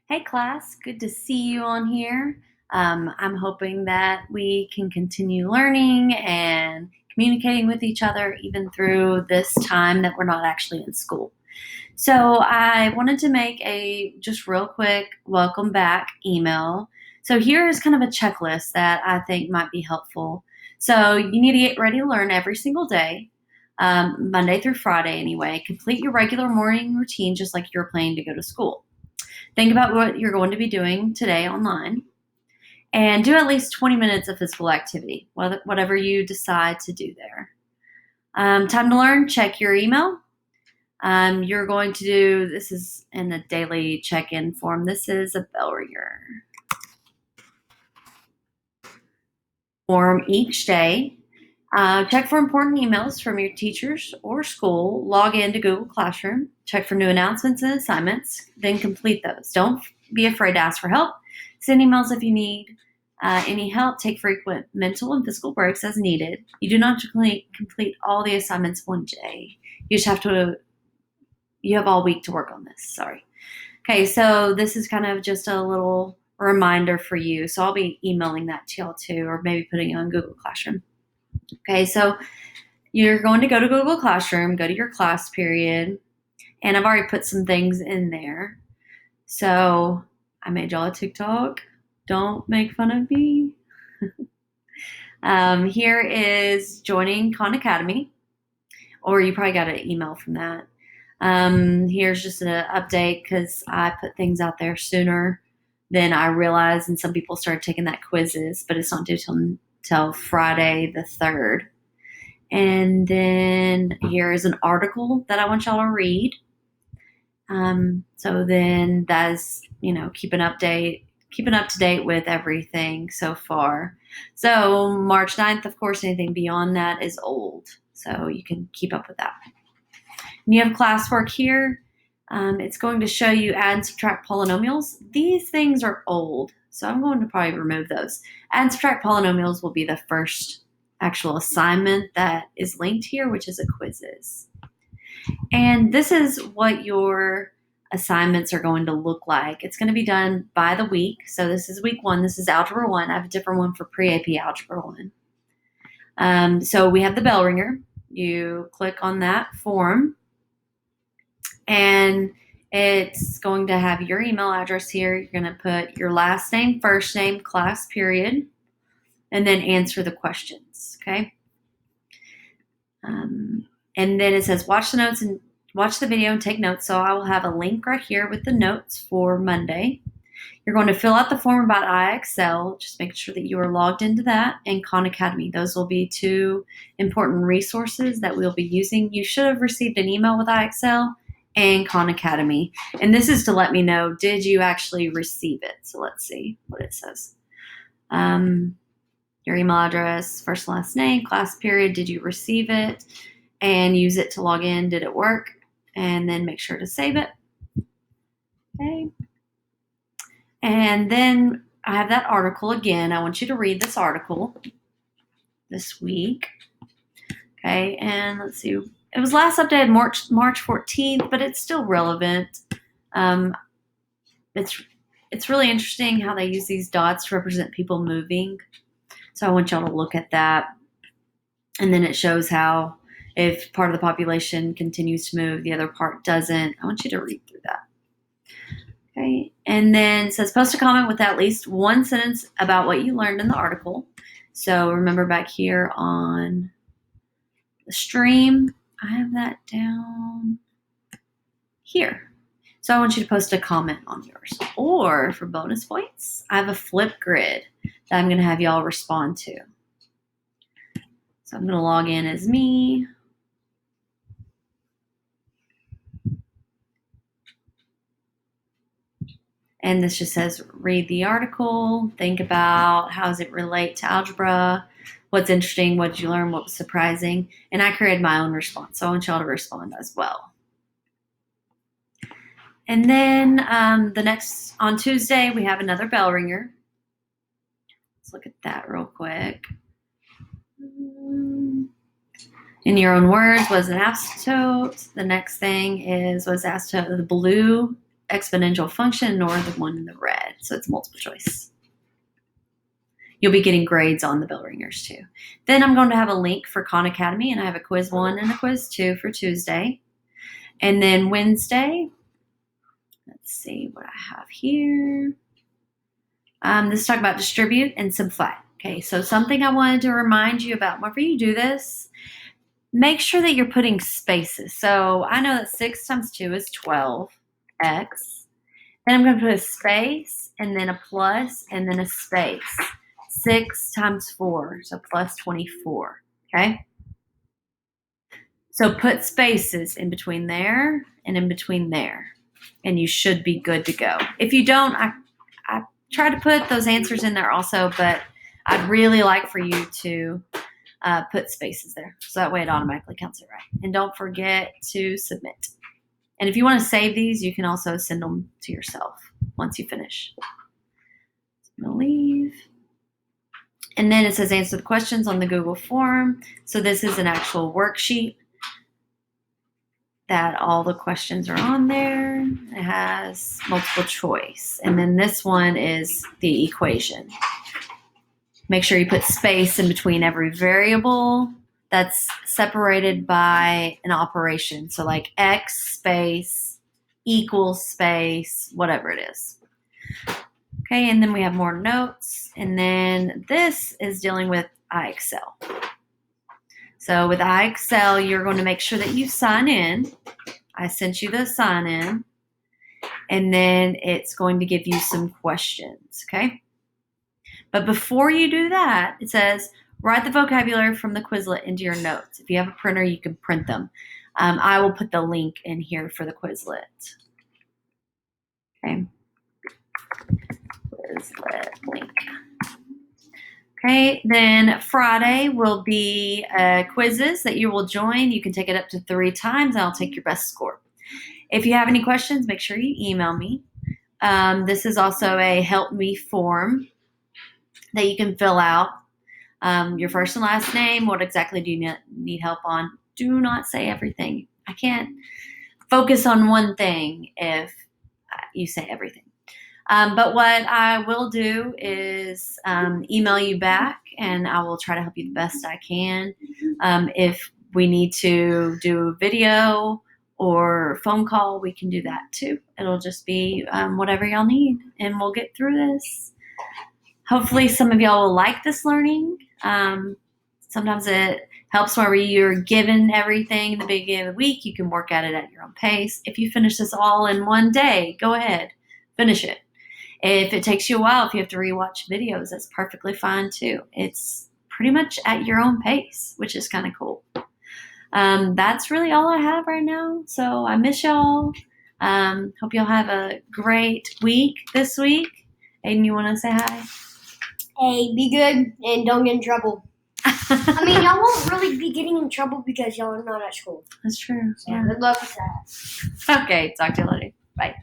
Hey class, good to see you on here. I'm hoping that we can continue learning and communicating with each other even through this time that we're not actually in school. So I wanted to make a just real quick welcome back email. So here is kind of a checklist that I think might be helpful. So you need to get ready to learn every single day, Monday through Friday anyway. Complete your regular morning routine just like you're planning to go to school. Think about what you're going to be doing today online and do at least 20 minutes of physical activity, whatever you decide to do there. Time to learn, check your email. You're going to do, this is in a daily check-in form. This is a bell ringer form each day. Check for important emails from your teachers or school. Log into Google Classroom. Check for new announcements and assignments. Then complete those. Don't be afraid to ask for help. Send emails if you need any help. Take frequent mental and physical breaks as needed. You do not have to complete all the assignments one day. You just have to, you have all week to work on this. Sorry. Okay, so this is kind of just a little reminder for you. So I'll be emailing that to y'all too, or maybe putting it on Google Classroom. Okay, so you're going to go to Google Classroom, go to your class period, and I've already put some things in there. So I made y'all a TikTok. Don't make fun of me. Here is joining Khan Academy, or you probably got an email from that. Here's just an update because I put things out there sooner than I realized, and some people started taking that quizzes, but it's not due till Friday the 3rd. And then here is an article that I want y'all to read. So then that is, keeping up to date with everything so far. So March 9th, of course, anything beyond that is old. So you can keep up with that. And you have classwork here. It's going to show you add and subtract polynomials. These things are old, so I'm going to probably remove those. Add and subtract polynomials will be the first actual assignment that is linked here, which is a quizzes. And this is what your assignments are going to look like. It's going to be done by the week. So this is week 1. This is Algebra 1. I have a different one for pre-AP Algebra 1. So we have the bell ringer. You click on that form, and it's going to have your email address here. You're going to put your last name, first name, class period, and then answer the questions, okay? And then it says watch the video and take notes. So I will have a link right here with the notes for Monday. You're going to fill out the form about IXL. Just make sure that you are logged into that, and Khan Academy. Those will be 2 important resources that we'll be using. You should have received an email with IXL and Khan Academy. And this is to let me know, did you actually receive it? So let's see what it says. Your email address, first and last name, class period, did you receive it? And use it to log in. Did it work? And then make sure to save it. Okay. And then I have that article again. I want you to read this article this week. Okay. And let's see. It was last updated March 14th, but it's still relevant. It's really interesting how they use these dots to represent people moving. So I want y'all to look at that. And then it shows how if part of the population continues to move, the other part doesn't. I want you to read through that. Okay. And then it says post a comment with at least one sentence about what you learned in the article. So remember back here on the stream, I have that down here. So I want you to post a comment on yours. Or for bonus points, I have a flip grid that I'm going to have y'all respond to. So I'm going to log in as me. And this just says, read the article, think about how does it relate to algebra, what's interesting, what did you learn, what was surprising, and I created my own response, so I want y'all to respond as well. And then on Tuesday, we have another bell ringer. Let's look at that real quick. In your own words, was an asymptote. The next thing is was asymptote the blue exponential function nor the one in the red. So it's multiple choice. You'll be getting grades on the bell ringers too. Then I'm going to have a link for Khan Academy, and I have a quiz 1 and a quiz 2 for Tuesday. And then Wednesday, let's see what I have here. This is talking about distribute and subtract. Okay, so something I wanted to remind you about whenever you do this, make sure that you're putting spaces. So I know that 6 times 2 is 12x. Then I'm going to put a space and then a plus and then a space. 6 times 4, so plus 24. Okay? So put spaces in between there and in between there, and you should be good to go. If you don't, I try to put those answers in there also, but I'd really like for you to put spaces there, so that way it automatically counts it right. And don't forget to submit. And if you want to save these, you can also send them to yourself once you finish. So I'm going to leave. And then it says answer the questions on the Google form. So this is an actual worksheet that all the questions are on there. It has multiple choice. And then this one is the equation. Make sure you put space in between every variable that's separated by an operation. So like x space equals space, whatever it is. Okay, and then we have more notes. And then this is dealing with iExcel. So with iExcel, you're going to make sure that you sign in. I sent you the sign in. And then it's going to give you some questions, okay? But before you do that, it says, write the vocabulary from the Quizlet into your notes. If you have a printer, you can print them. I will put the link in here for the Quizlet. Okay. Quizlet link. Okay, then Friday will be quizzes that you will join. You can take it up to 3 times, and I'll take your best score. If you have any questions, make sure you email me. This is also a help me form that you can fill out. Your first and last name, what exactly do you need help on? Do not say everything. I can't focus on one thing if you say everything. But what I will do is email you back, and I will try to help you the best I can. If we need to do video or phone call, we can do that too. It'll just be whatever y'all need, and we'll get through this. Hopefully some of y'all will like this learning. Sometimes it helps whenever you're given everything in the beginning of the week. You can work at it at your own pace. If you finish this all in one day, go ahead, finish it. If it takes you a while, if you have to rewatch videos, that's perfectly fine too. It's pretty much at your own pace, which is kind of cool. That's really all I have right now. So I miss y'all. Hope y'all have a great week this week. Aiden, you want to say hi? Hey, be good and don't get in trouble. I mean, y'all won't really be getting in trouble because y'all are not at school. That's true. So yeah. Good luck with that. Okay, talk to you later. Bye.